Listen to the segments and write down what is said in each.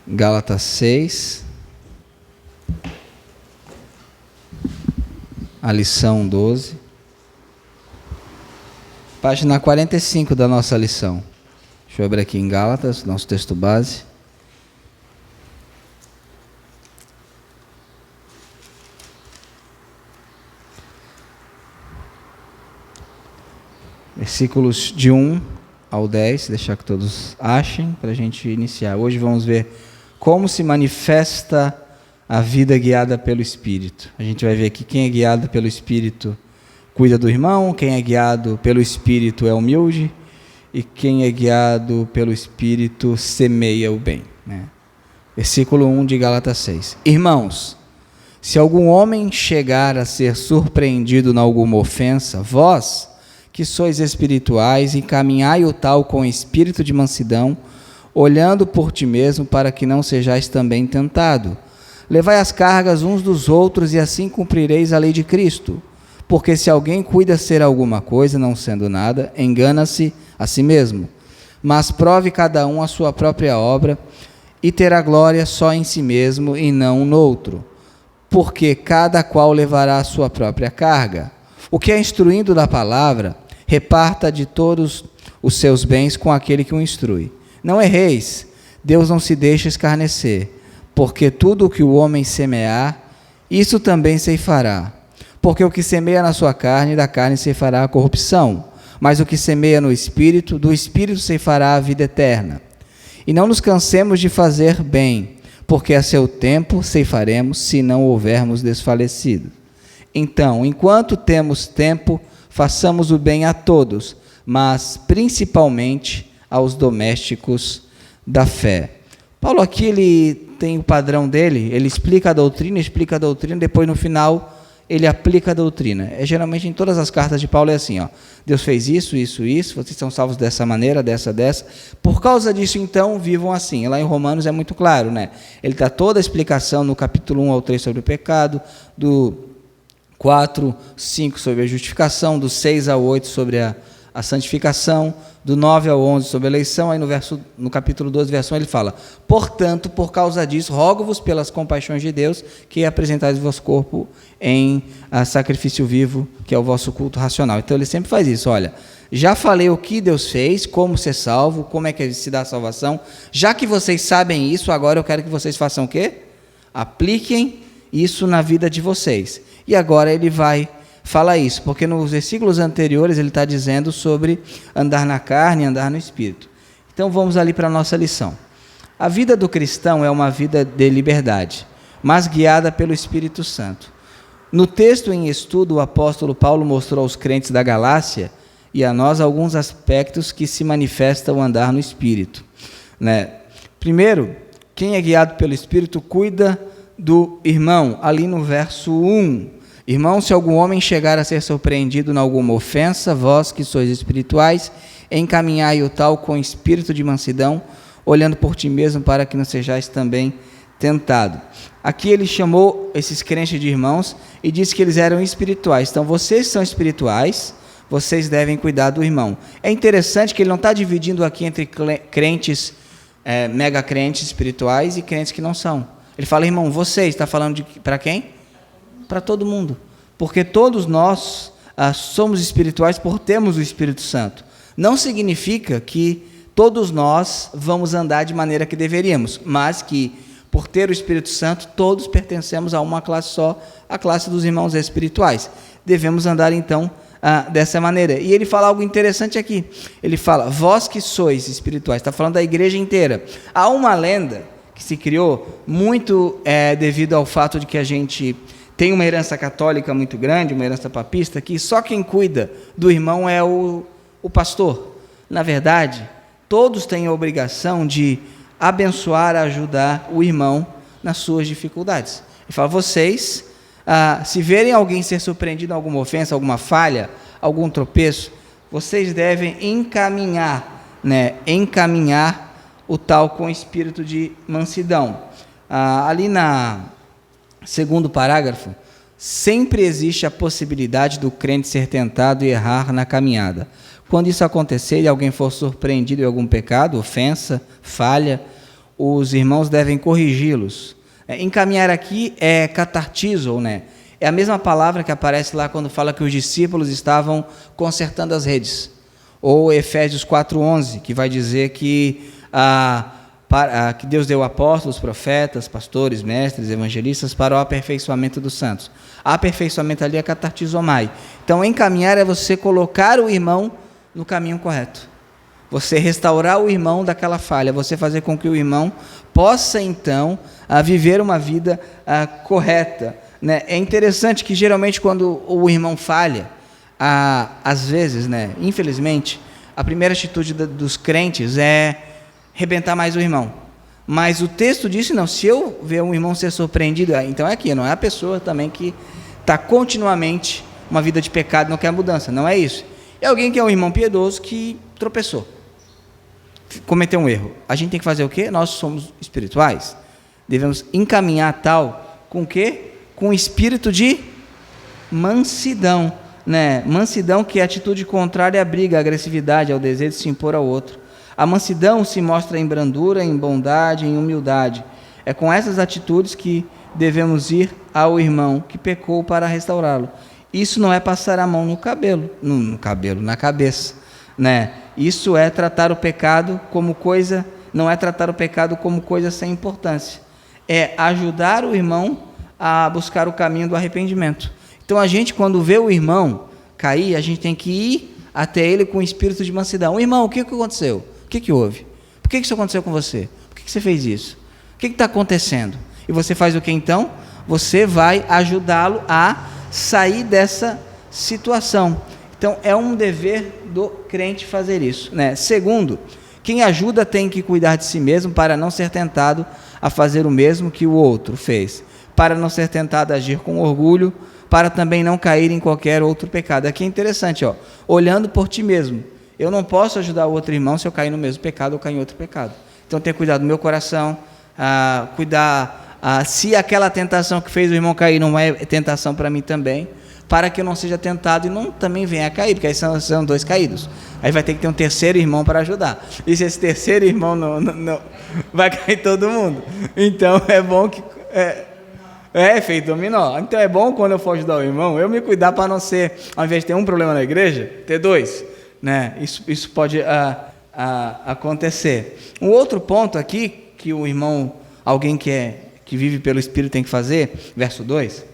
Gálatas 6, a lição 12, página 45 da nossa lição. Deixa eu abrir aqui em Gálatas, nosso texto base. Versículos de 1 ao 10, deixar que todos achem, para a gente iniciar. Hoje vamos ver como se manifesta a vida guiada pelo Espírito. A gente vai ver aqui quem é guiado pelo Espírito cuida do irmão, quem é guiado pelo Espírito é humilde, e quem é guiado pelo Espírito semeia o bem. Versículo 1 de Gálatas 6. Irmãos, se algum homem chegar a ser surpreendido em alguma ofensa, vós, que sois espirituais, encaminhai o tal com espírito de mansidão, olhando por ti mesmo, para que não sejais também tentado. Levai as cargas uns dos outros, e assim cumprireis a lei de Cristo. Porque se alguém cuida ser alguma coisa, não sendo nada, engana-se a si mesmo. Mas prove cada um a sua própria obra, e terá glória só em si mesmo, e não no outro. Porque cada qual levará a sua própria carga. O que é instruindo da palavra, reparta de todos os seus bens com aquele que o instrui. Não erreis, Deus não se deixa escarnecer, porque tudo o que o homem semear, isso também ceifará. Porque o que semeia na sua carne, da carne ceifará a corrupção, mas o que semeia no Espírito, do Espírito ceifará a vida eterna. E não nos cansemos de fazer bem, porque a seu tempo ceifaremos, se não houvermos desfalecido. Então, enquanto temos tempo, façamos o bem a todos, mas principalmente aos domésticos da fé. Paulo aqui ele tem o padrão dele, ele explica a doutrina, depois no final ele aplica a doutrina. Geralmente em todas as cartas de Paulo é assim, Deus fez isso, vocês são salvos dessa maneira, dessa. Por causa disso, então, vivam assim. Lá em Romanos é muito claro, Ele dá toda a explicação no capítulo 1 ao 3 sobre o pecado, do 4, 5 sobre a justificação, do 6 ao 8 sobre a santificação, do 9 ao 11 sobre a eleição. Aí no capítulo 12, verso 1, ele fala: portanto, por causa disso, rogo-vos pelas compaixões de Deus, que apresentais o vosso corpo em sacrifício vivo, que é o vosso culto racional. Então ele sempre faz isso, já falei o que Deus fez, como ser salvo, como é que se dá a salvação. Já que vocês sabem isso, agora eu quero que vocês façam o quê? Apliquem isso na vida de vocês. E agora ele vai falar isso, porque nos versículos anteriores ele está dizendo sobre andar na carne e andar no Espírito. Então vamos ali para a nossa lição. A vida do cristão é uma vida de liberdade, mas guiada pelo Espírito Santo. No texto em estudo, o apóstolo Paulo mostrou aos crentes da Galácia e a nós alguns aspectos que se manifestam andar no Espírito. Primeiro, quem é guiado pelo Espírito cuida do irmão, ali no verso 1. Irmão, se algum homem chegar a ser surpreendido em alguma ofensa, vós que sois espirituais, encaminhai o tal com espírito de mansidão, olhando por ti mesmo, para que não sejais também tentado. Aqui ele chamou esses crentes de irmãos e disse que eles eram espirituais. Então, vocês são espirituais, vocês devem cuidar do irmão. É interessante que ele não está dividindo aqui entre crentes, mega crentes espirituais e crentes que não são. Ele fala, irmão, vocês, está falando para quem? Para todo mundo, porque todos nós somos espirituais por termos o Espírito Santo. Não significa que todos nós vamos andar de maneira que deveríamos, mas que por ter o Espírito Santo, todos pertencemos a uma classe só, a classe dos irmãos espirituais. Devemos andar então dessa maneira. E ele fala algo interessante aqui, ele fala, vós que sois espirituais, está falando da igreja inteira. Há uma lenda que se criou muito devido ao fato de que a gente tem uma herança católica muito grande, uma herança papista, que só quem cuida do irmão é o pastor. Na verdade, todos têm a obrigação de abençoar, ajudar o irmão nas suas dificuldades. Ele fala, vocês, se verem alguém ser surpreendido em alguma ofensa, alguma falha, algum tropeço, vocês devem encaminhar o tal com espírito de mansidão. Ali na segundo parágrafo, sempre existe a possibilidade do crente ser tentado e errar na caminhada. Quando isso acontecer e alguém for surpreendido em algum pecado, ofensa, falha, os irmãos devem corrigi-los. Encaminhar aqui é catartizo, né? É a mesma palavra que aparece lá quando fala que os discípulos estavam consertando as redes. Ou Efésios 4:11, que vai dizer que Deus deu apóstolos, profetas, pastores, mestres, evangelistas para o aperfeiçoamento dos santos. Aperfeiçoamento ali é catartizomai. Então, encaminhar é você colocar o irmão no caminho correto. Você restaurar o irmão daquela falha, você fazer com que o irmão possa, então, viver uma vida correta. Né? É interessante que, geralmente, quando o irmão falha, às vezes, né, infelizmente, a primeira atitude dos crentes é rebentar mais o irmão. Mas o texto disse, não, se eu ver um irmão ser surpreendido, então é aqui, não é a pessoa também que está continuamente uma vida de pecado, não quer mudança, não é isso. É alguém que é um irmão piedoso que tropeçou, cometeu um erro. A gente tem que fazer o quê? Nós somos espirituais, devemos encaminhar tal com o quê? Com espírito de mansidão, né? Mansidão, que é a atitude contrária à briga, à agressividade, ao desejo de se impor ao outro. A mansidão se mostra em brandura, em bondade, em humildade. É com essas atitudes que devemos ir ao irmão que pecou para restaurá-lo. Isso não é passar a mão na cabeça, né? Isso é tratar o pecado como coisa, não é tratar o pecado como coisa sem importância. É ajudar o irmão a buscar o caminho do arrependimento. Então a gente, quando vê o irmão cair, a gente tem que ir até ele com o espírito de mansidão. Irmão, o que aconteceu? O que houve? Por que isso aconteceu com você? Por que você fez isso? O que está acontecendo? E você faz o que então? Você vai ajudá-lo a sair dessa situação. Então é um dever do crente fazer isso, né? Segundo, quem ajuda tem que cuidar de si mesmo para não ser tentado a fazer o mesmo que o outro fez, para não ser tentado a agir com orgulho, para também não cair em qualquer outro pecado. Aqui é interessante, olhando por ti mesmo. Eu não posso ajudar o outro irmão se eu cair no mesmo pecado ou cair em outro pecado. Então, ter cuidado do meu coração, se aquela tentação que fez o irmão cair não é tentação para mim também, para que eu não seja tentado e não também venha a cair, porque aí são dois caídos. Aí vai ter que ter um terceiro irmão para ajudar. E se esse terceiro irmão não vai cair todo mundo. Então, é bom que... É efeito dominó. Então é bom, quando eu for ajudar o irmão, eu me cuidar para não ser, ao invés de ter um problema na igreja, ter dois, né? Isso pode acontecer. Um outro ponto aqui que o irmão, alguém que vive pelo Espírito tem que fazer, verso 2: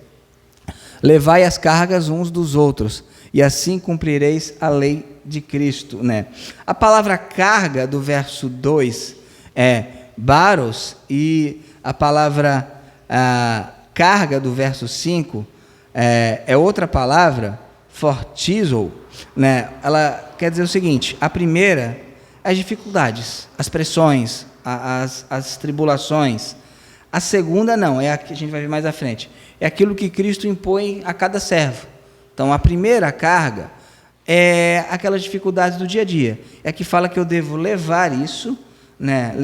levai as cargas uns dos outros, e assim cumprireis a lei de Cristo, né? A palavra carga do verso 2 é baros, e a palavra carga do verso 5 é outra palavra, fortizo, né? Ela quer dizer o seguinte: a primeira, as dificuldades, as pressões, as tribulações. A segunda não, é a que a gente vai ver mais à frente, é aquilo que Cristo impõe a cada servo. Então a primeira carga é aquelas dificuldades do dia a dia, é que fala que eu devo levar isso, né?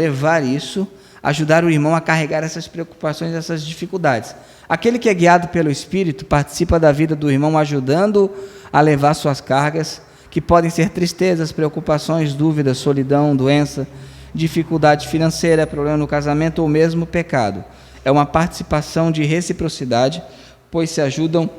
Ajudar o irmão a carregar essas preocupações, essas dificuldades. Aquele que é guiado pelo Espírito participa da vida do irmão, ajudando a levar suas cargas, que podem ser tristezas, preocupações, dúvidas, solidão, doença, dificuldade financeira, problema no casamento ou mesmo pecado. É uma participação de reciprocidade, pois se ajudam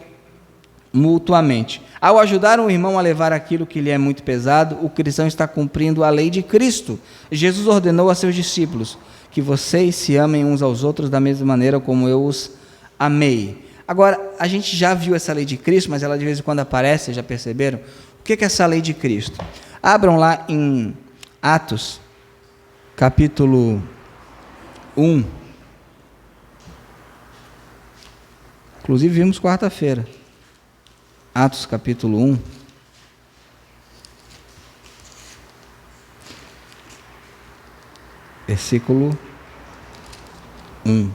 mutuamente. Ao ajudar um irmão a levar aquilo que lhe é muito pesado, o cristão está cumprindo a lei de Cristo. Jesus ordenou a seus discípulos que vocês se amem uns aos outros da mesma maneira como eu os amei. Agora, a gente já viu essa lei de Cristo, mas ela de vez em quando aparece, já perceberam? O que é essa lei de Cristo? Abram lá em Atos, capítulo 1. Inclusive vimos quarta-feira. Atos, capítulo 1. Versículo 1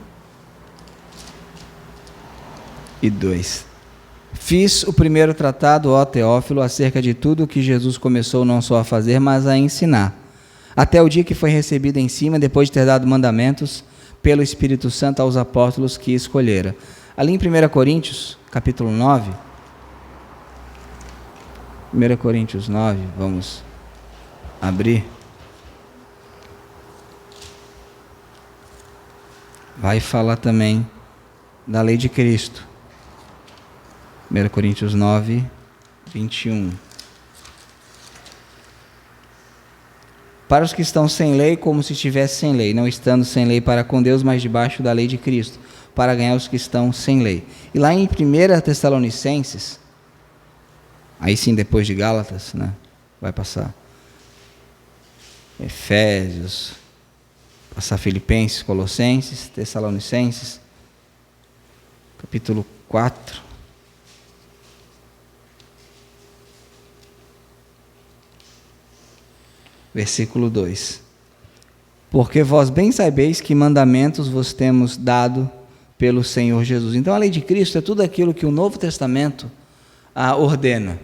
e 2. Fiz o primeiro tratado, ó Teófilo, acerca de tudo o que Jesus começou não só a fazer, mas a ensinar, até o dia que foi recebido em cima, depois de ter dado mandamentos pelo Espírito Santo aos apóstolos que escolhera. Ali em 1 Coríntios, capítulo 9, 1 Coríntios 9, vamos abrir. vai falar também da lei de Cristo. 1 Coríntios 9, 21. Para os que estão sem lei, como se estivesse sem lei, não estando sem lei para com Deus, mas debaixo da lei de Cristo, para ganhar os que estão sem lei. E lá em 1 Tessalonicenses, aí sim depois de Gálatas, né, vai passar Efésios, passar Filipenses, Colossenses, Tessalonicenses, capítulo 4. Versículo 2. Porque vós bem sabeis que mandamentos vos temos dado pelo Senhor Jesus. Então a lei de Cristo é tudo aquilo que o Novo Testamento ordena,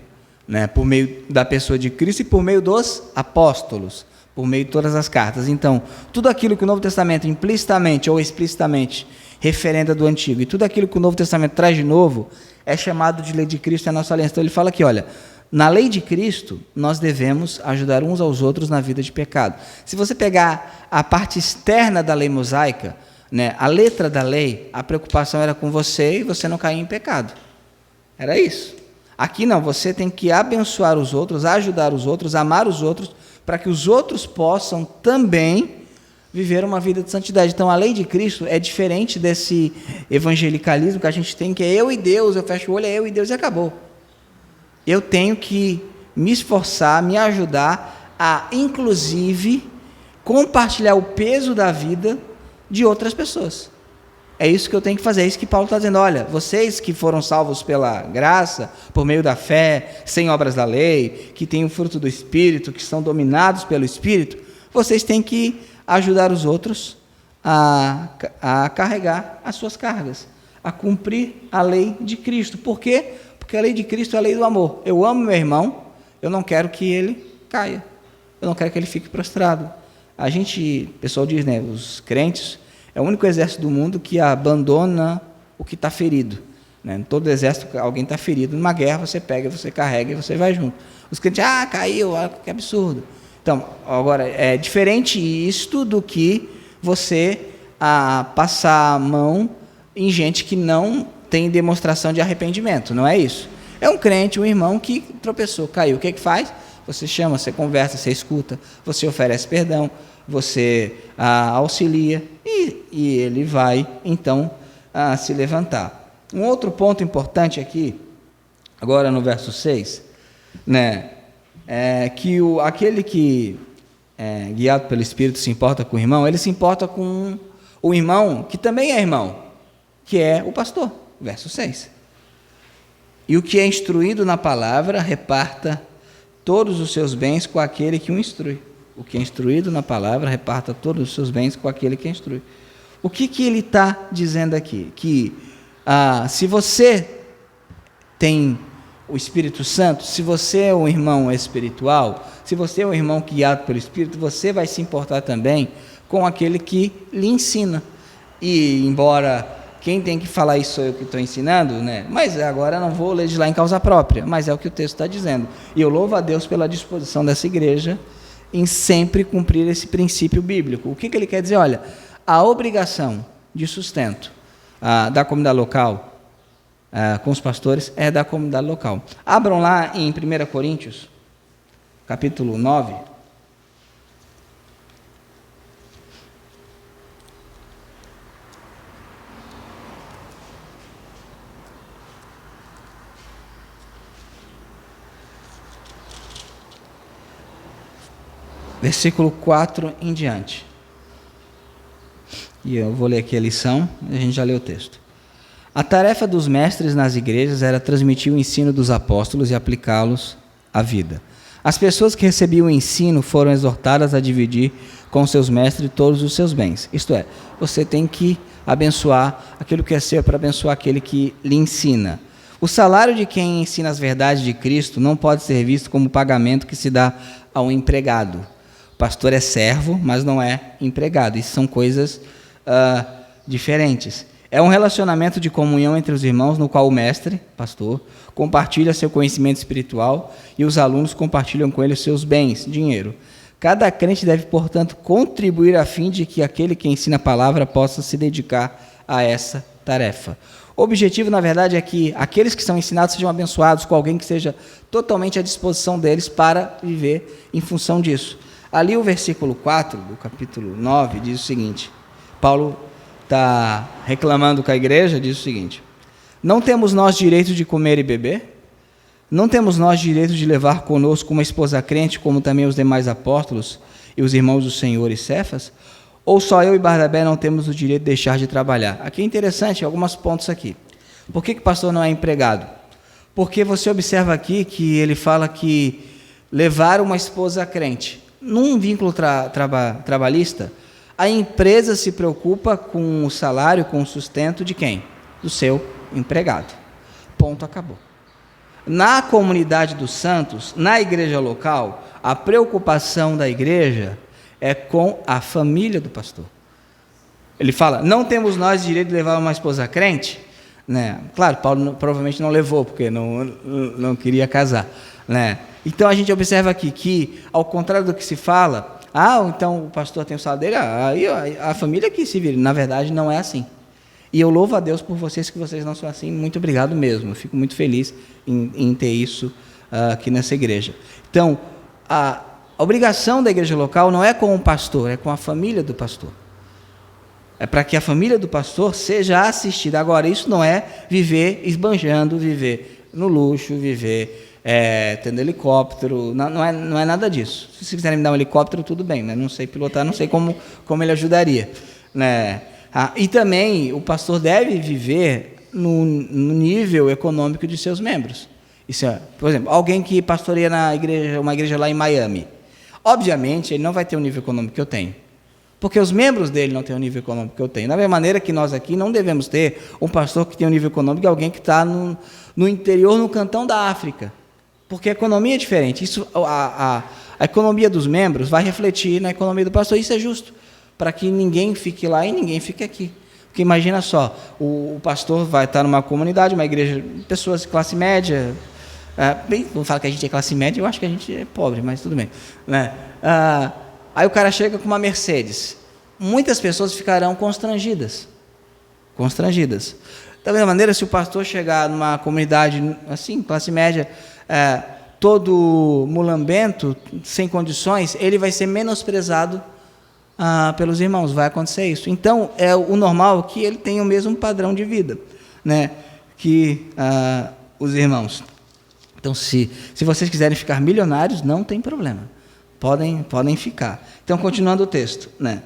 né, por meio da pessoa de Cristo e por meio dos apóstolos, por meio de todas as cartas. Então, tudo aquilo que o Novo Testamento implicitamente ou explicitamente referenda do Antigo, e tudo aquilo que o Novo Testamento traz de novo, é chamado de lei de Cristo, é a nossa aliança. Então ele fala aqui, olha, na lei de Cristo, nós devemos ajudar uns aos outros na vida de pecado. Se você pegar a parte externa da lei mosaica, né, a letra da lei, a preocupação era com você e você não cair em pecado. Era isso. Aqui não, você tem que abençoar os outros, ajudar os outros, amar os outros, para que os outros possam também viver uma vida de santidade. Então, a lei de Cristo é diferente desse evangelicalismo que a gente tem, que é eu e Deus, eu fecho o olho, é eu e Deus e acabou. Eu tenho que me esforçar, me ajudar a, inclusive, compartilhar o peso da vida de outras pessoas. É isso que eu tenho que fazer, é isso que Paulo está dizendo. Olha, vocês que foram salvos pela graça, por meio da fé, sem obras da lei, que têm o fruto do Espírito, que são dominados pelo Espírito, vocês têm que ajudar os outros a carregar as suas cargas, a cumprir a lei de Cristo. Por quê? Porque a lei de Cristo é a lei do amor. Eu amo meu irmão, eu não quero que ele caia, eu não quero que ele fique prostrado. O pessoal diz, né, os crentes, é o único exército do mundo que abandona o que está ferido. Né? Em todo exército, alguém está ferido. Numa guerra, você pega, você carrega e você vai junto. Os crentes, caiu, que absurdo. Então, agora, é diferente isto do que você passar a mão em gente que não tem demonstração de arrependimento. Não é isso. É um crente, um irmão que tropeçou, caiu. O que faz? Você chama, você conversa, você escuta, você oferece perdão, você auxilia e ele vai, então, se levantar. Um outro ponto importante aqui, agora no verso 6, né, é que aquele que é guiado pelo Espírito se importa com o irmão, ele se importa com o irmão que também é irmão, que é o pastor, verso 6. E o que é instruído na palavra, reparta todos os seus bens com aquele que o instrui. O que é instruído na palavra, reparta todos os seus bens com aquele que instrui. O que ele está dizendo aqui? Que se você tem o Espírito Santo, se você é um irmão espiritual, se você é um irmão guiado pelo Espírito, você vai se importar também com aquele que lhe ensina. E embora quem tem que falar isso sou eu que estou ensinando, né? Mas agora não vou legislar em causa própria, mas é o que o texto está dizendo. E eu louvo a Deus pela disposição dessa igreja em sempre cumprir esse princípio bíblico. O que ele quer dizer? Olha, a obrigação de sustento da comunidade local com os pastores é da comunidade local. Abram lá em 1 Coríntios, capítulo 9. Versículo 4 em diante. E eu vou ler aqui a lição, a gente já leu o texto. A tarefa dos mestres nas igrejas era transmitir o ensino dos apóstolos e aplicá-los à vida. As pessoas que recebiam o ensino foram exortadas a dividir com seus mestres todos os seus bens. Isto é, você tem que abençoar aquilo que é seu para abençoar aquele que lhe ensina. O salário de quem ensina as verdades de Cristo não pode ser visto como pagamento que se dá a um empregado. O pastor é servo, mas não é empregado. Isso são coisas diferentes. É um relacionamento de comunhão entre os irmãos, no qual o mestre, pastor, compartilha seu conhecimento espiritual e os alunos compartilham com ele os seus bens, dinheiro. Cada crente deve, portanto, contribuir a fim de que aquele que ensina a palavra possa se dedicar a essa tarefa. O objetivo, na verdade, é que aqueles que são ensinados sejam abençoados com alguém que esteja totalmente à disposição deles para viver em função disso. Ali o versículo 4 do capítulo 9 diz o seguinte, Paulo está reclamando com a igreja, diz o seguinte, não temos nós direito de comer e beber? Não temos nós direito de levar conosco uma esposa crente, como também os demais apóstolos e os irmãos do Senhor e Cefas? Ou só eu e Barnabé não temos o direito de deixar de trabalhar? Aqui é interessante, alguns pontos aqui. Por que o pastor não é empregado? Porque você observa aqui que ele fala que levar uma esposa crente, num vínculo trabalhista, a empresa se preocupa com o salário, com o sustento de quem? Do seu empregado. Ponto, acabou. Na comunidade dos santos, na igreja local, a preocupação da igreja é com a família do pastor. Ele fala, não temos nós direito de levar uma esposa crente? Né? Claro, Paulo provavelmente não levou, porque não queria casar. Né? Então a gente observa aqui que, ao contrário do que se fala, então o pastor tem o salário dele, aí a família que se vira. Na verdade, não é assim. E eu louvo a Deus por vocês, que vocês não são assim. Muito obrigado mesmo. Eu fico muito feliz em ter isso aqui nessa igreja. Então, a obrigação da igreja local não é com o pastor, é com a família do pastor. É para que a família do pastor seja assistida. Agora, isso não é viver esbanjando, viver no luxo, viver tendo helicóptero. Não é nada disso. Se vocês quiserem me dar um helicóptero, tudo bem. Né? Não sei pilotar, não sei como ele ajudaria. Né? E também o pastor deve viver no nível econômico de seus membros. Isso por exemplo, alguém que pastoreia uma igreja lá em Miami. Obviamente, ele não vai ter o nível econômico que eu tenho. Porque os membros dele não têm o nível econômico que eu tenho. Da mesma maneira que nós aqui não devemos ter um pastor que tem um nível econômico de alguém que está no interior, no cantão da África. Porque a economia é diferente. A economia dos membros vai refletir na economia do pastor. Isso é justo, para que ninguém fique lá e ninguém fique aqui. Porque imagina só, o pastor vai estar numa comunidade, uma igreja, pessoas de classe média. Vamos falar que a gente é classe média, eu acho que a gente é pobre, mas tudo bem. Né? Aí o cara chega com uma Mercedes. Muitas pessoas ficarão constrangidas. Da mesma maneira, se o pastor chegar numa comunidade assim, classe média, todo mulambento, sem condições, ele vai ser menosprezado pelos irmãos. Vai acontecer isso. Então, o normal é que ele tenha o mesmo padrão de vida, né, que os irmãos. Então, se vocês quiserem ficar milionários, não tem problema. Podem ficar. Então, continuando o texto, né?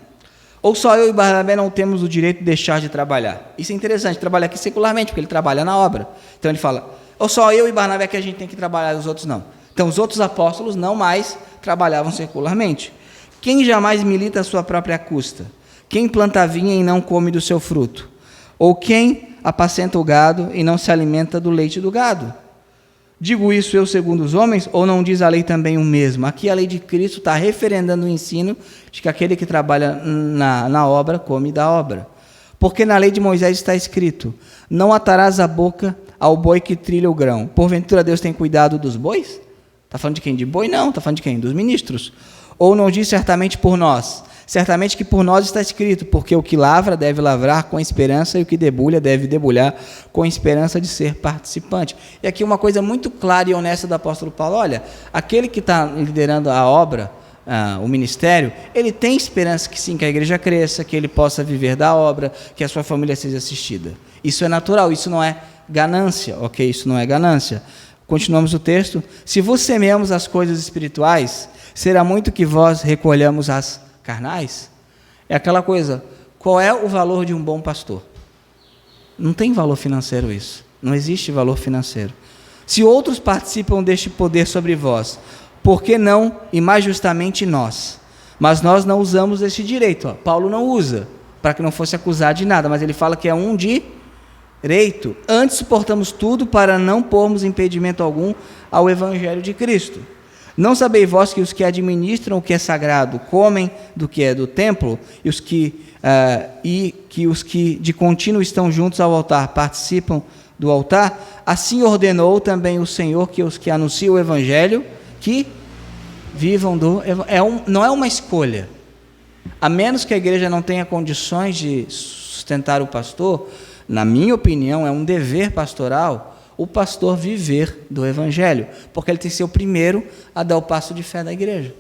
Ou só eu e Barnabé não temos o direito de deixar de trabalhar. Isso é interessante, trabalhar aqui secularmente, porque ele trabalha na obra. Então, ele fala, ou só eu e Barnabé que a gente tem que trabalhar, os outros não. Então, os outros apóstolos não mais trabalhavam secularmente. Quem jamais milita a sua própria custa? Quem planta vinha e não come do seu fruto? Ou quem apacenta o gado e não se alimenta do leite do gado? Digo isso eu segundo os homens, ou não diz a lei também o mesmo? Aqui a lei de Cristo está referendando o ensino de que aquele que trabalha na obra come da obra. Porque na lei de Moisés está escrito, não atarás a boca ao boi que trilha o grão. Porventura Deus tem cuidado dos bois? Está falando de quem? De boi? Não, está falando de quem? Dos ministros. Ou não diz certamente por nós? Certamente que por nós está escrito, porque o que lavra deve lavrar com esperança e o que debulha deve debulhar com esperança de ser participante. E aqui uma coisa muito clara e honesta do apóstolo Paulo, olha, aquele que está liderando a obra, o ministério, ele tem esperança que sim, que a igreja cresça, que ele possa viver da obra, que a sua família seja assistida. Isso é natural, isso não é ganância, ok? Isso não é ganância. Continuamos o texto. Se vos semeamos as coisas espirituais, será muito que vós recolhamos as carnais? É aquela coisa, qual é o valor de um bom pastor? Não tem valor financeiro isso, não existe valor financeiro. Se outros participam deste poder sobre vós, por que não, e mais justamente nós? Mas nós não usamos esse direito. Paulo não usa, para que não fosse acusado de nada, mas ele fala que é um direito. Antes suportamos tudo para não pormos impedimento algum ao evangelho de Cristo. Não sabeis vós que os que administram o que é sagrado comem do que é do templo, e que os que de contínuo estão juntos ao altar participam do altar? Assim ordenou também o Senhor que os que anunciam o evangelho, que Vivam não é uma escolha. A menos que a igreja não tenha condições de sustentar o pastor, na minha opinião, é um dever pastoral o pastor viver do evangelho, porque ele tem que ser o primeiro a dar o passo de fé da igreja.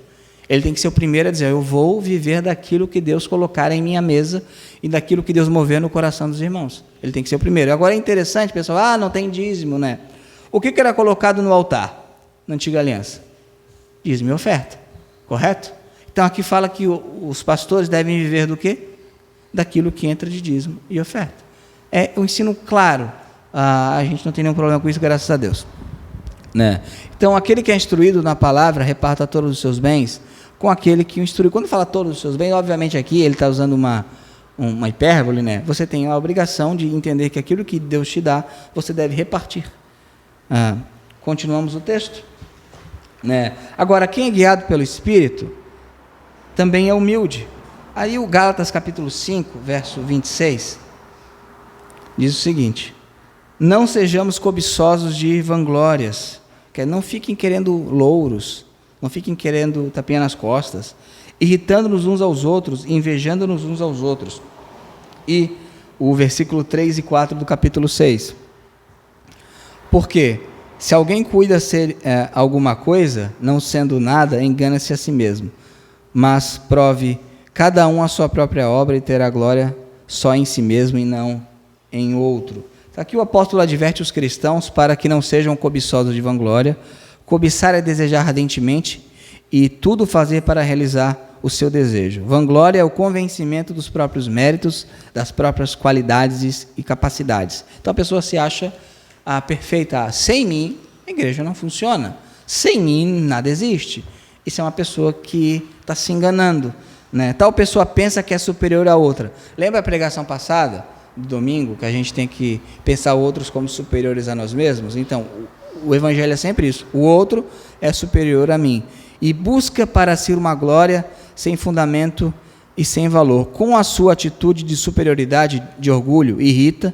Ele tem que ser o primeiro a dizer: eu vou viver daquilo que Deus colocar em minha mesa e daquilo que Deus mover no coração dos irmãos. Ele tem que ser o primeiro. Agora é interessante, pessoal, não tem dízimo, né? O que era colocado no altar, na antiga aliança? Dízimo e oferta, correto? Então aqui fala que os pastores devem viver do quê? Daquilo que entra de dízimo e oferta. É um ensino claro. A gente não tem nenhum problema com isso, graças a Deus. Né? Então, aquele que é instruído na palavra, reparta todos os seus bens com aquele que o instrui. Quando fala todos os seus bens, obviamente aqui ele está usando uma hipérbole, né? Você tem a obrigação de entender que aquilo que Deus te dá, você deve repartir. Continuamos o texto. Né? Agora, quem é guiado pelo Espírito, também é humilde. Aí o Gálatas capítulo 5, verso 26, diz o seguinte: não sejamos cobiçosos de vanglórias, que não fiquem querendo louros, não fiquem querendo tapinha nas costas, irritando-nos uns aos outros, invejando-nos uns aos outros. E o versículo 3 e 4 do capítulo 6. Porque se alguém cuida ser alguma coisa, não sendo nada, engana-se a si mesmo. Mas prove cada um a sua própria obra e terá glória só em si mesmo e não em outro. Aqui o apóstolo adverte os cristãos para que não sejam cobiçosos de vanglória. Cobiçar é desejar ardentemente e tudo fazer para realizar o seu desejo. Vanglória é o convencimento dos próprios méritos, das próprias qualidades e capacidades. Então a pessoa se acha perfeita. Sem mim, a igreja não funciona. Sem mim, nada existe. Isso é uma pessoa que está se enganando. Né? Tal pessoa pensa que é superior à outra. Lembra a pregação passada, do domingo, que a gente tem que pensar outros como superiores a nós mesmos? Então, o evangelho é sempre isso. O outro é superior a mim. E busca para si uma glória sem fundamento e sem valor. Com a sua atitude de superioridade, de orgulho, irrita,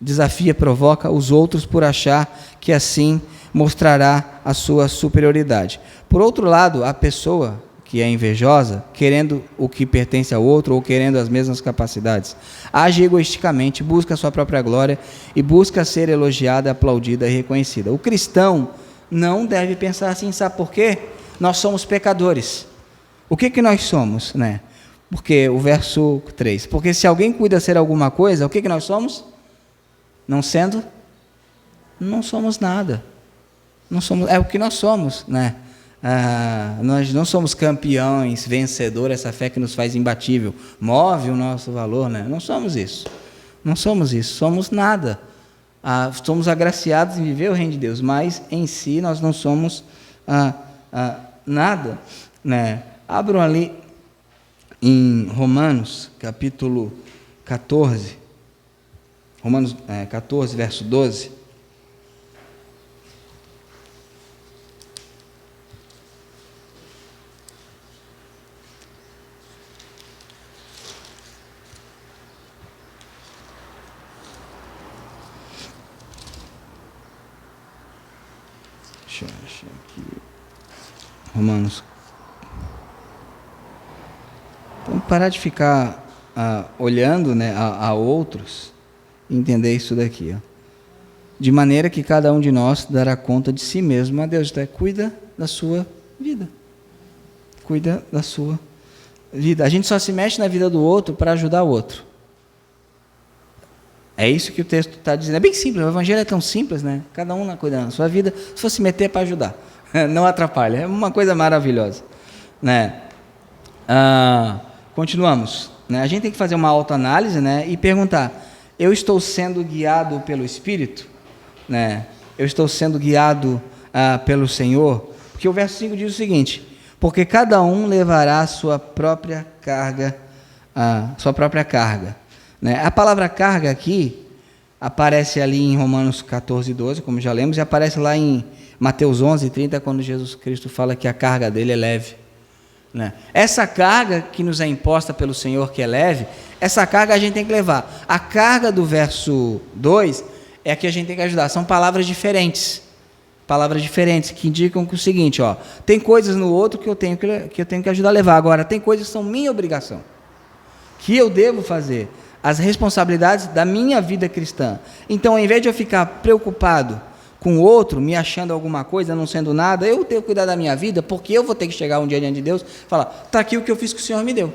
desafia, provoca os outros por achar que assim mostrará a sua superioridade. Por outro lado, a pessoa que é invejosa, querendo o que pertence ao outro ou querendo as mesmas capacidades, age egoisticamente, busca a sua própria glória e busca ser elogiada, aplaudida e reconhecida. O cristão não deve pensar assim, sabe por quê? Nós somos pecadores. O que nós somos, né? Porque o verso 3, porque se alguém cuida ser alguma coisa, o que nós somos? Não sendo, não somos nada. Não somos, é o que nós somos, né? Nós não somos campeões, vencedores, essa fé que nos faz imbatível, move o nosso valor, né? Não somos isso, não somos isso, somos nada. Somos agraciados em viver o reino de Deus, mas em si nós não somos nada, né? Abram ali em Romanos, capítulo 14, Romanos 14, verso 12. Deixa eu achar aqui. Romanos. Vamos parar de ficar olhando, né, a outros e entender isso daqui. Ó. De maneira que cada um de nós dará conta de si mesmo a Deus. Então, cuida da sua vida. Cuida da sua vida. A gente só se mexe na vida do outro para ajudar o outro. É isso que o texto está dizendo. É bem simples, o evangelho é tão simples, né? Cada um cuida da sua vida, se for se meter para ajudar. Não atrapalha, é uma coisa maravilhosa. Né? Continuamos. Né? A gente tem que fazer uma autoanálise, né? E perguntar, eu estou sendo guiado pelo Espírito? Né? Eu estou sendo guiado pelo Senhor? Porque o verso 5 diz o seguinte, porque cada um levará a sua própria carga, Né? A palavra carga aqui aparece ali em Romanos 14, 12, como já lemos, e aparece lá em Mateus 11, 30, quando Jesus Cristo fala que a carga dele é leve. Né? Essa carga que nos é imposta pelo Senhor, que é leve, essa carga a gente tem que levar. A carga do verso 2 é a que a gente tem que ajudar. São palavras diferentes. Palavras diferentes que indicam que o seguinte, ó, tem coisas no outro que eu tenho que ajudar a levar. Agora, tem coisas que são minha obrigação, que eu devo fazer, as responsabilidades da minha vida cristã. Então, ao invés de eu ficar preocupado com o outro, me achando alguma coisa, não sendo nada, eu tenho que cuidar da minha vida, porque eu vou ter que chegar um dia diante de Deus e falar, está aqui o que eu fiz que o Senhor me deu.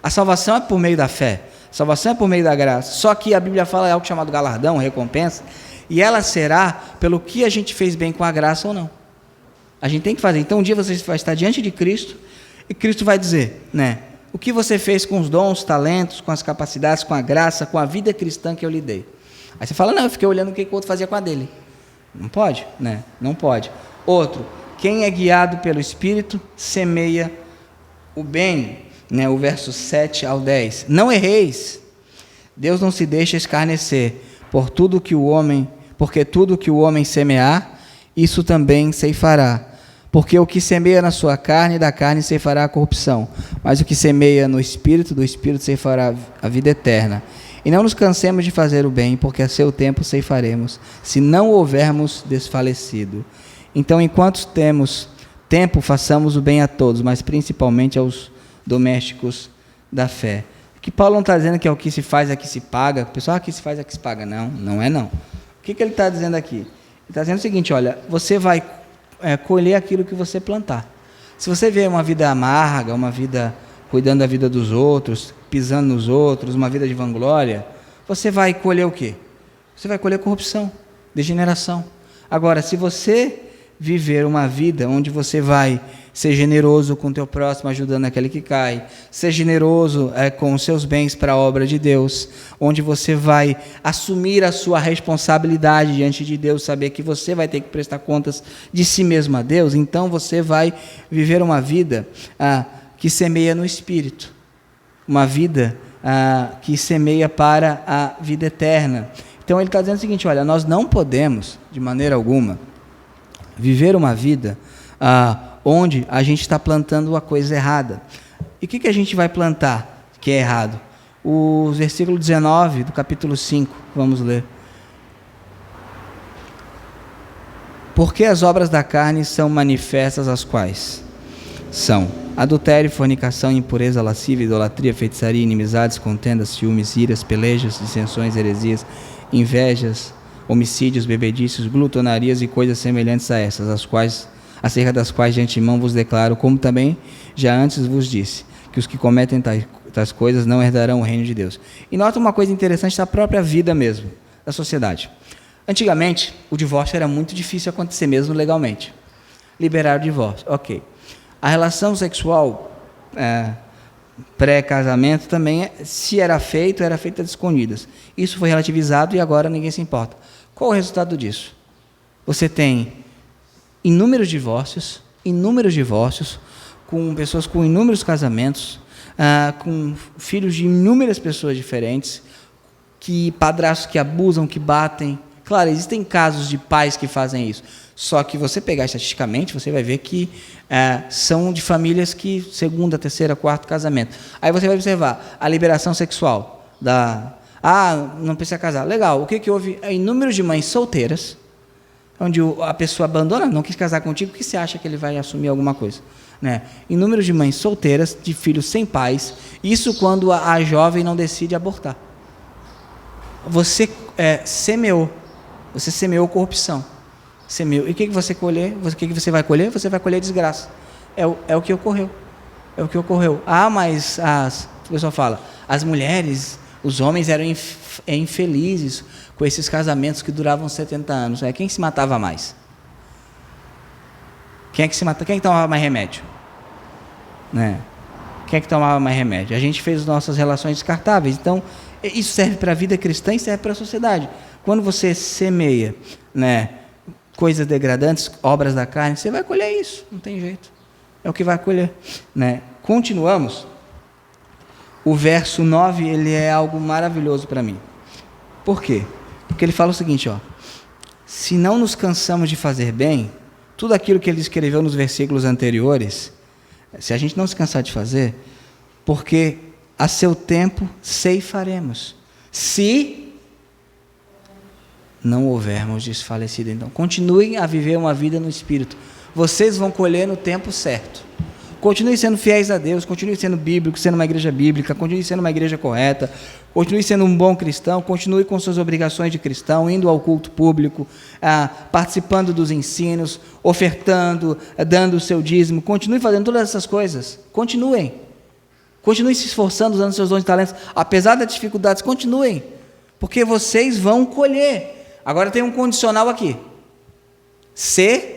A salvação é por meio da fé, a salvação é por meio da graça, só que a Bíblia fala é algo chamado galardão, recompensa, e ela será pelo que a gente fez bem com a graça ou não. A gente tem que fazer. Então, um dia você vai estar diante de Cristo, e Cristo vai dizer, né, o que você fez com os dons, talentos, com as capacidades, com a graça, com a vida cristã que eu lhe dei. Aí você fala, não, eu fiquei olhando o que o outro fazia com a dele. Não pode, né? Não pode. Outro, quem é guiado pelo Espírito, semeia o bem, né? O verso 7 ao 10. Não erreis, Deus não se deixa escarnecer, porque tudo que o homem semear, isso também ceifará. Porque o que semeia na sua carne, da carne ceifará a corrupção, mas o que semeia no Espírito, do Espírito ceifará a vida eterna. E não nos cansemos de fazer o bem, porque a seu tempo ceifaremos, se não houvermos desfalecido. Então, enquanto temos tempo, façamos o bem a todos, mas principalmente aos domésticos da fé. Que Paulo não está dizendo que é o que se faz é que se paga. O pessoal, aqui se faz é que se paga. Não, não é não. O que ele está dizendo aqui? Ele está dizendo o seguinte, olha, você vai colher aquilo que você plantar. Se você vê uma vida amarga, uma vida cuidando da vida dos outros, pisando nos outros, uma vida de vanglória, você vai colher o quê? Você vai colher corrupção, degeneração. Agora, se você viver uma vida onde você vai ser generoso com o teu próximo, ajudando aquele que cai, ser generoso com os seus bens para a obra de Deus, onde você vai assumir a sua responsabilidade diante de Deus, saber que você vai ter que prestar contas de si mesmo a Deus, então você vai viver uma vida que semeia no Espírito, uma vida que semeia para a vida eterna. Então ele está dizendo o seguinte, olha, nós não podemos, de maneira alguma, viver uma vida onde a gente está plantando a coisa errada. E o que a gente vai plantar que é errado? O versículo 19 do capítulo 5, vamos ler. Porque as obras da carne são manifestas, as quais são adultério, fornicação, impureza, lascívia, idolatria, feitiçaria, inimizades, contendas, ciúmes, iras, pelejas, dissensões, heresias, invejas, homicídios, bebedices, glutonarias e coisas semelhantes a essas, acerca das quais de antemão vos declaro, como também já antes vos disse, que os que cometem tais coisas não herdarão o reino de Deus. E nota uma coisa interessante da própria vida mesmo, da sociedade. Antigamente, o divórcio era muito difícil acontecer mesmo legalmente. Liberar o divórcio, ok. A relação sexual pré-casamento também, se era feita às escondidas. Isso foi relativizado e agora ninguém se importa. Qual o resultado disso? Você tem inúmeros divórcios, com pessoas com inúmeros casamentos, com filhos de inúmeras pessoas diferentes, padrastos que abusam, que batem. Claro, existem casos de pais que fazem isso, só que você pegar estatisticamente, você vai ver que são de famílias que segundo, terceiro, quarto casamento. Aí você vai observar a liberação sexual, não precisa casar. Legal, o que houve? Inúmeros de mães solteiras, onde a pessoa abandona, não quis casar contigo, porque você acha que ele vai assumir alguma coisa. Né? Inúmeros de mães solteiras, de filhos sem pais, isso quando a jovem não decide abortar. Você semeou corrupção. Semeou. E o que você colher? O que você vai colher? Você vai colher desgraça. É o que ocorreu. É o que ocorreu. Mas o pessoal fala, as mulheres, os homens eram infelizes com esses casamentos que duravam 70 anos. Quem se matava mais? Quem é que tomava mais remédio? Né? Quem é que tomava mais remédio? A gente fez nossas relações descartáveis. Então, isso serve para a vida cristã e serve para a sociedade. Quando você semeia, né, coisas degradantes, obras da carne, você vai colher isso, não tem jeito. É o que vai colher. Né? Continuamos. O verso 9, ele é algo maravilhoso para mim. Por quê? Porque ele fala o seguinte, se não nos cansamos de fazer bem, tudo aquilo que ele escreveu nos versículos anteriores, se a gente não se cansar de fazer, porque a seu tempo ceifaremos. Se não houvermos desfalecido. Então, continuem a viver uma vida no Espírito. Vocês vão colher no tempo certo. Continue sendo fiéis a Deus, continue sendo bíblico, sendo uma igreja bíblica, continue sendo uma igreja correta, continue sendo um bom cristão, continue com suas obrigações de cristão, indo ao culto público, participando dos ensinos, ofertando, dando o seu dízimo, continue fazendo todas essas coisas. Continue se esforçando, usando seus dons e talentos, apesar das dificuldades, continuem, porque vocês vão colher. Agora tem um condicional aqui: se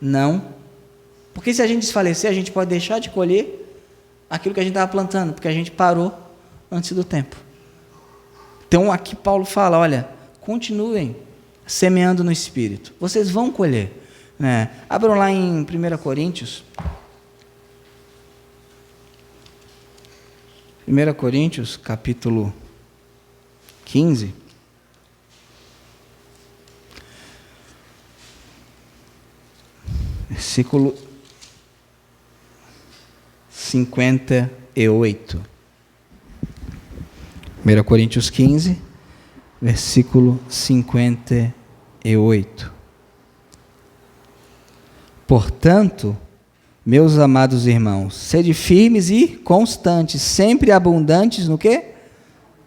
não. Porque se a gente desfalecer, a gente pode deixar de colher aquilo que a gente estava plantando, porque a gente parou antes do tempo. Então aqui Paulo fala, olha, continuem semeando no Espírito, vocês vão colher, né? Abram lá em 1 Coríntios. 1 Coríntios, capítulo 15. Versículo 58. 1 Coríntios 15, versículo 58. Portanto, meus amados irmãos, sede firmes e constantes, sempre abundantes no quê?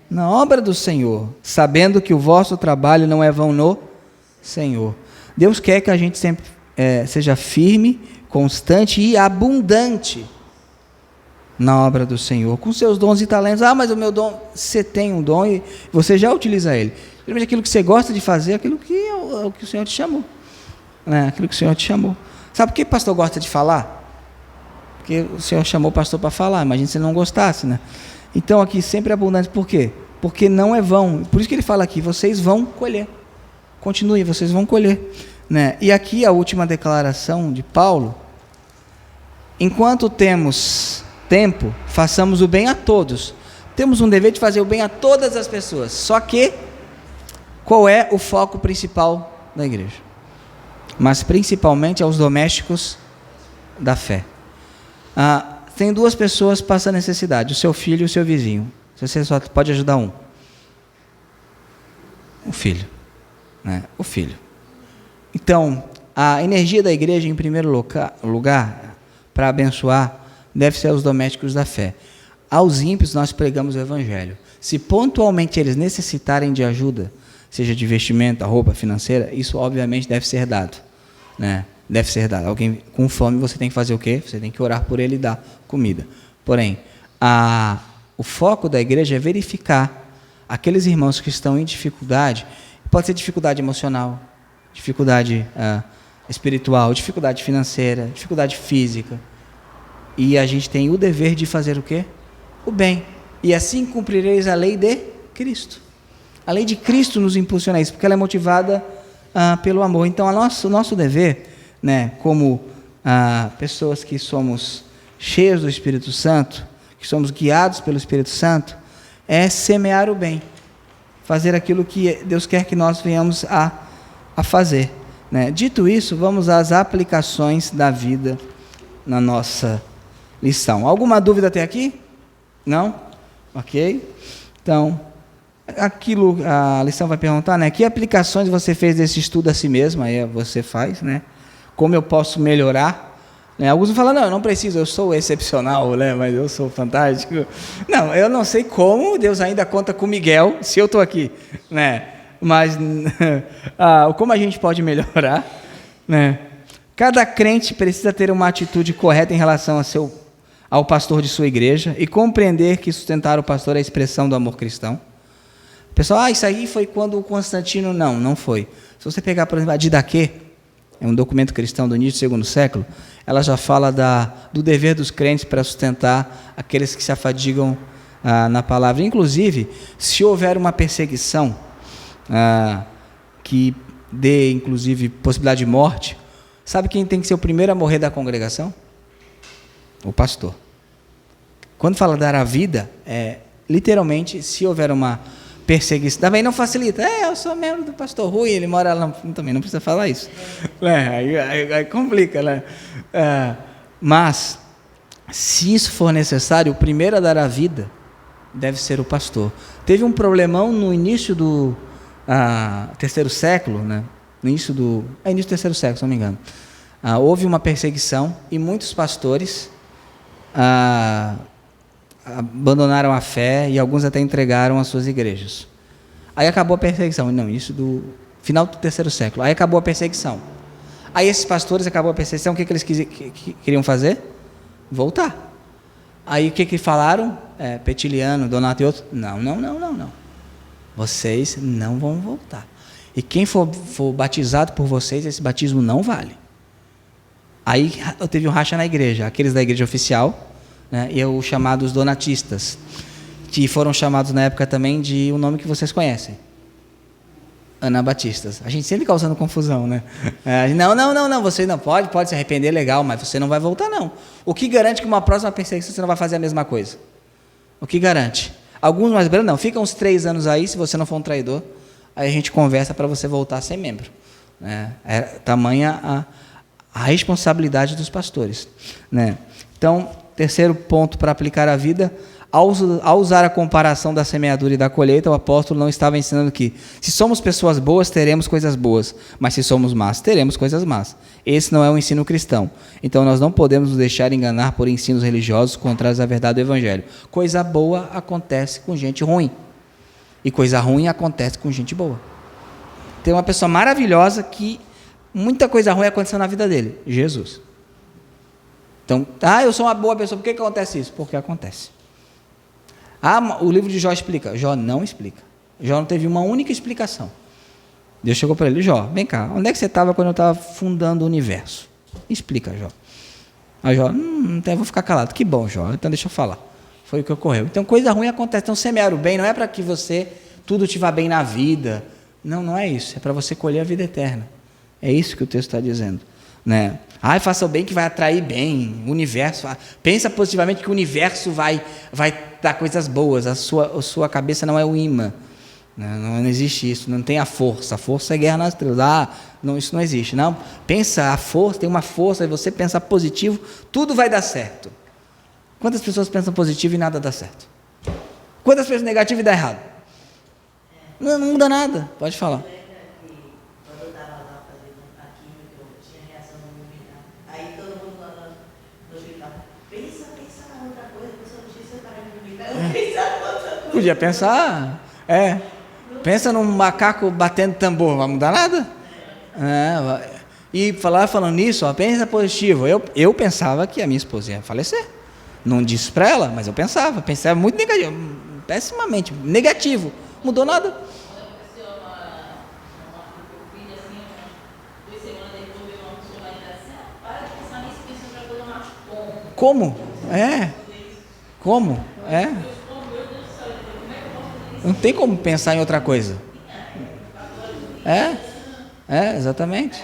Na obra do Senhor, sabendo que o vosso trabalho não é vão no Senhor. Deus quer que a gente sempre seja firme, constante e abundante na obra do Senhor, com seus dons e talentos. Mas o meu dom, você tem um dom e você já utiliza ele. Geralmente aquilo que você gosta de fazer, aquilo que é o que o Senhor te chamou, né? Aquilo que o Senhor te chamou. Sabe por que o pastor gosta de falar? Porque o Senhor chamou o pastor para falar, imagina se ele não gostasse, né? Então aqui sempre é abundante, por quê? Porque não é vão, por isso que ele fala aqui, vocês vão colher, continue, vocês vão colher, né? E aqui a última declaração de Paulo: enquanto temos tempo, façamos o bem a todos. Temos um dever de fazer o bem a todas as pessoas. Só que, qual é o foco principal da igreja? Mas principalmente aos domésticos da fé. Tem duas pessoas passando necessidade, o seu filho e o seu vizinho. Você só pode ajudar um. O filho, né? O filho. Então, a energia da igreja, em primeiro lugar, para abençoar, deve ser aos domésticos da fé. Aos ímpios nós pregamos o evangelho. Se pontualmente eles necessitarem de ajuda, seja de vestimenta, roupa, financeira, isso obviamente deve ser dado, né? Deve ser dado. Alguém com fome, você tem que fazer o quê? Você tem que orar por ele e dar comida. Porém, o foco da igreja é verificar aqueles irmãos que estão em dificuldade. Pode ser dificuldade emocional, dificuldade espiritual, dificuldade financeira, dificuldade física. E a gente tem o dever de fazer o quê? O bem. E assim cumprireis a lei de Cristo. A lei de Cristo nos impulsiona a isso, porque ela é motivada pelo amor. Então, o nosso dever, né, como pessoas que somos cheias do Espírito Santo, que somos guiados pelo Espírito Santo, é semear o bem. Fazer aquilo que Deus quer que nós venhamos a fazer, né? Dito isso, vamos às aplicações da vida na nossa lição. Alguma dúvida até aqui? Não? Ok? Então, a lição vai perguntar, né? Que aplicações você fez desse estudo a si mesmo? Aí você faz, né? Como eu posso melhorar? Né? Alguns vão falar, não, eu não preciso, eu sou excepcional, né? Mas eu sou fantástico. Não, eu não sei como Deus ainda conta com Miguel, se eu estou aqui, né? Mas como a gente pode melhorar, né? Cada crente precisa ter uma atitude correta em relação ao pastor de sua igreja e compreender que sustentar o pastor é a expressão do amor cristão. Pessoal, isso aí foi quando o Constantino... Não foi. Se você pegar, por exemplo, a Didaquê, é um documento cristão do início do segundo século, ela já fala do dever dos crentes para sustentar aqueles que se afadigam na palavra. Inclusive, se houver uma perseguição que dê, inclusive, possibilidade de morte, sabe quem tem que ser o primeiro a morrer da congregação? O pastor. Quando fala dar a vida, literalmente, se houver uma perseguição, também não facilita. Eu sou membro do pastor Rui, ele mora lá, também não precisa falar isso. Aí complica, né? Mas, se isso for necessário, o primeiro a dar a vida deve ser o pastor. Teve um problemão no início do terceiro século, né? Início do terceiro século, se não me engano, houve uma perseguição e muitos pastores abandonaram a fé e alguns até entregaram as suas igrejas. Aí acabou a perseguição. Não, isso do final do terceiro século. Aí acabou a perseguição. Aí esses pastores, acabou a perseguição, o que eles queriam fazer? Voltar. Aí o que falaram? Petiliano, Donato e outros. Não. Vocês não vão voltar. E quem for batizado por vocês, esse batismo não vale. Aí teve um racha na igreja. Aqueles da igreja oficial, né, e os chamados donatistas, que foram chamados na época também de um nome que vocês conhecem. Anabatistas. A gente sempre causando confusão, né? Não, você não pode se arrepender, legal, mas você não vai voltar, não. O que garante que uma próxima perseguição você não vai fazer a mesma coisa? O que garante? Alguns mais brandos, não, fica uns 3 anos aí, se você não for um traidor, aí a gente conversa para você voltar a ser membro. Tamanha a responsabilidade dos pastores, né? Então, terceiro ponto para aplicar a vida, ao usar a comparação da semeadura e da colheita, o apóstolo não estava ensinando que se somos pessoas boas, teremos coisas boas, mas se somos más, teremos coisas más. Esse não é o ensino cristão. Então nós não podemos nos deixar enganar por ensinos religiosos contrários à verdade do evangelho. Coisa boa acontece com gente ruim, e coisa ruim acontece com gente boa. Tem uma pessoa maravilhosa que muita coisa ruim aconteceu na vida dele, Jesus. Então, eu sou uma boa pessoa, por que acontece isso? Porque acontece. O livro de Jó explica. Jó não explica. Jó não teve uma única explicação. Deus chegou para ele: Jó, vem cá, onde é que você estava quando eu estava fundando o universo? Explica, Jó. Aí Jó, então eu vou ficar calado. Que bom, Jó, então deixa eu falar. Foi o que ocorreu. Então coisa ruim acontece. Então semear o bem não é para que tudo te vá bem na vida. Não é isso. É para você colher a vida eterna. É isso que o texto está dizendo, né? Faça o bem que vai atrair bem, o universo. Pensa positivamente que o universo vai dar coisas boas. A sua cabeça não é o imã. Não existe isso, não tem a força. A força é guerra nas estrelas. Isso não existe. Não, pensa a força, tem uma força, e você pensar positivo, tudo vai dar certo. Quantas pessoas pensam positivo e nada dá certo? Quantas pessoas negativo e dá errado? Não muda nada, pode falar. Podia pensar, pensa num macaco batendo tambor, não vai mudar nada? E falando nisso, pensa positivo. Eu pensava que a minha esposa ia falecer. Não disse para ela, mas eu pensava muito negativo, pessimamente, negativo. Mudou nada. Como? Como? Não tem como pensar em outra coisa. Exatamente.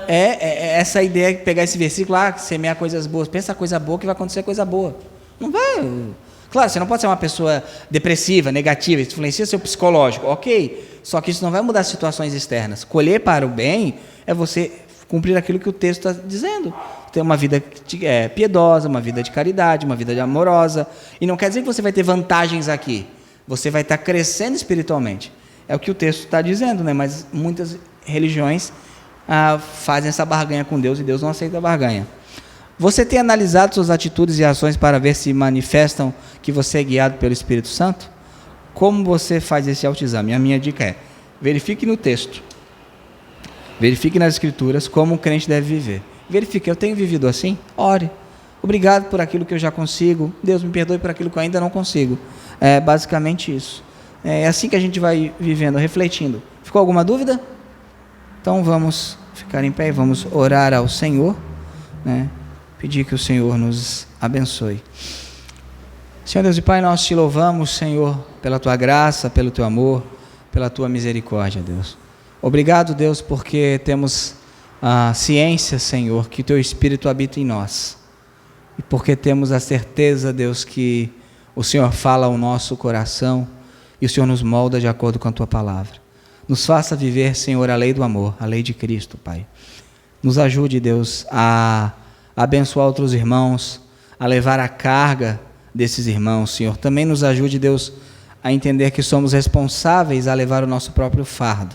Essa ideia de pegar esse versículo, semear coisas boas, pensa coisa boa que vai acontecer coisa boa. Não vai. Claro, você não pode ser uma pessoa depressiva, negativa, isso influencia seu psicológico, ok. Só que isso não vai mudar as situações externas. Colher para o bem é você cumprir aquilo que o texto está dizendo. Ter uma vida piedosa, uma vida de caridade, uma vida amorosa. E não quer dizer que você vai ter vantagens aqui. Você vai estar crescendo espiritualmente. É o que o texto está dizendo, né? Mas muitas religiões fazem essa barganha com Deus e Deus não aceita a barganha. Você tem analisado suas atitudes e ações para ver se manifestam que você é guiado pelo Espírito Santo? Como você faz esse autoexame? A minha dica é: verifique no texto. Verifique nas Escrituras como um crente deve viver. Verifique, eu tenho vivido assim? Ore. Obrigado por aquilo que eu já consigo. Deus me perdoe por aquilo que eu ainda não consigo. É basicamente isso. É assim que a gente vai vivendo, refletindo. Ficou alguma dúvida? Então vamos ficar em pé e vamos orar ao Senhor, né? Pedir que o Senhor nos abençoe. Senhor Deus e Pai, nós te louvamos, Senhor, pela tua graça, pelo teu amor, pela tua misericórdia, Deus. Obrigado, Deus, porque temos a ciência, Senhor, que o teu Espírito habita em nós. E porque temos a certeza, Deus, que o Senhor fala ao nosso coração e o Senhor nos molda de acordo com a tua palavra. Nos faça viver, Senhor, a lei do amor, a lei de Cristo, Pai. Nos ajude, Deus, a abençoar outros irmãos, a levar a carga desses irmãos, Senhor. Também nos ajude, Deus, a entender que somos responsáveis a levar o nosso próprio fardo,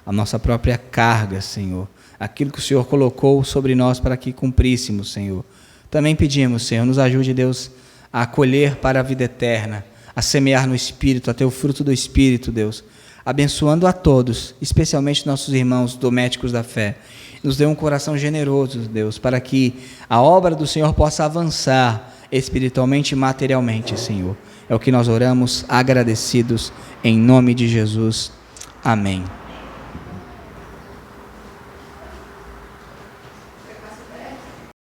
a nossa própria carga, Senhor. Aquilo que o Senhor colocou sobre nós para que cumpríssemos, Senhor. Também pedimos, Senhor, nos ajude, Deus, a acolher para a vida eterna, a semear no Espírito, a ter o fruto do Espírito, Deus, abençoando a todos, especialmente nossos irmãos domésticos da fé. Nos dê um coração generoso, Deus, para que a obra do Senhor possa avançar espiritualmente e materialmente, Senhor. É o que nós oramos, agradecidos, em nome de Jesus. Amém.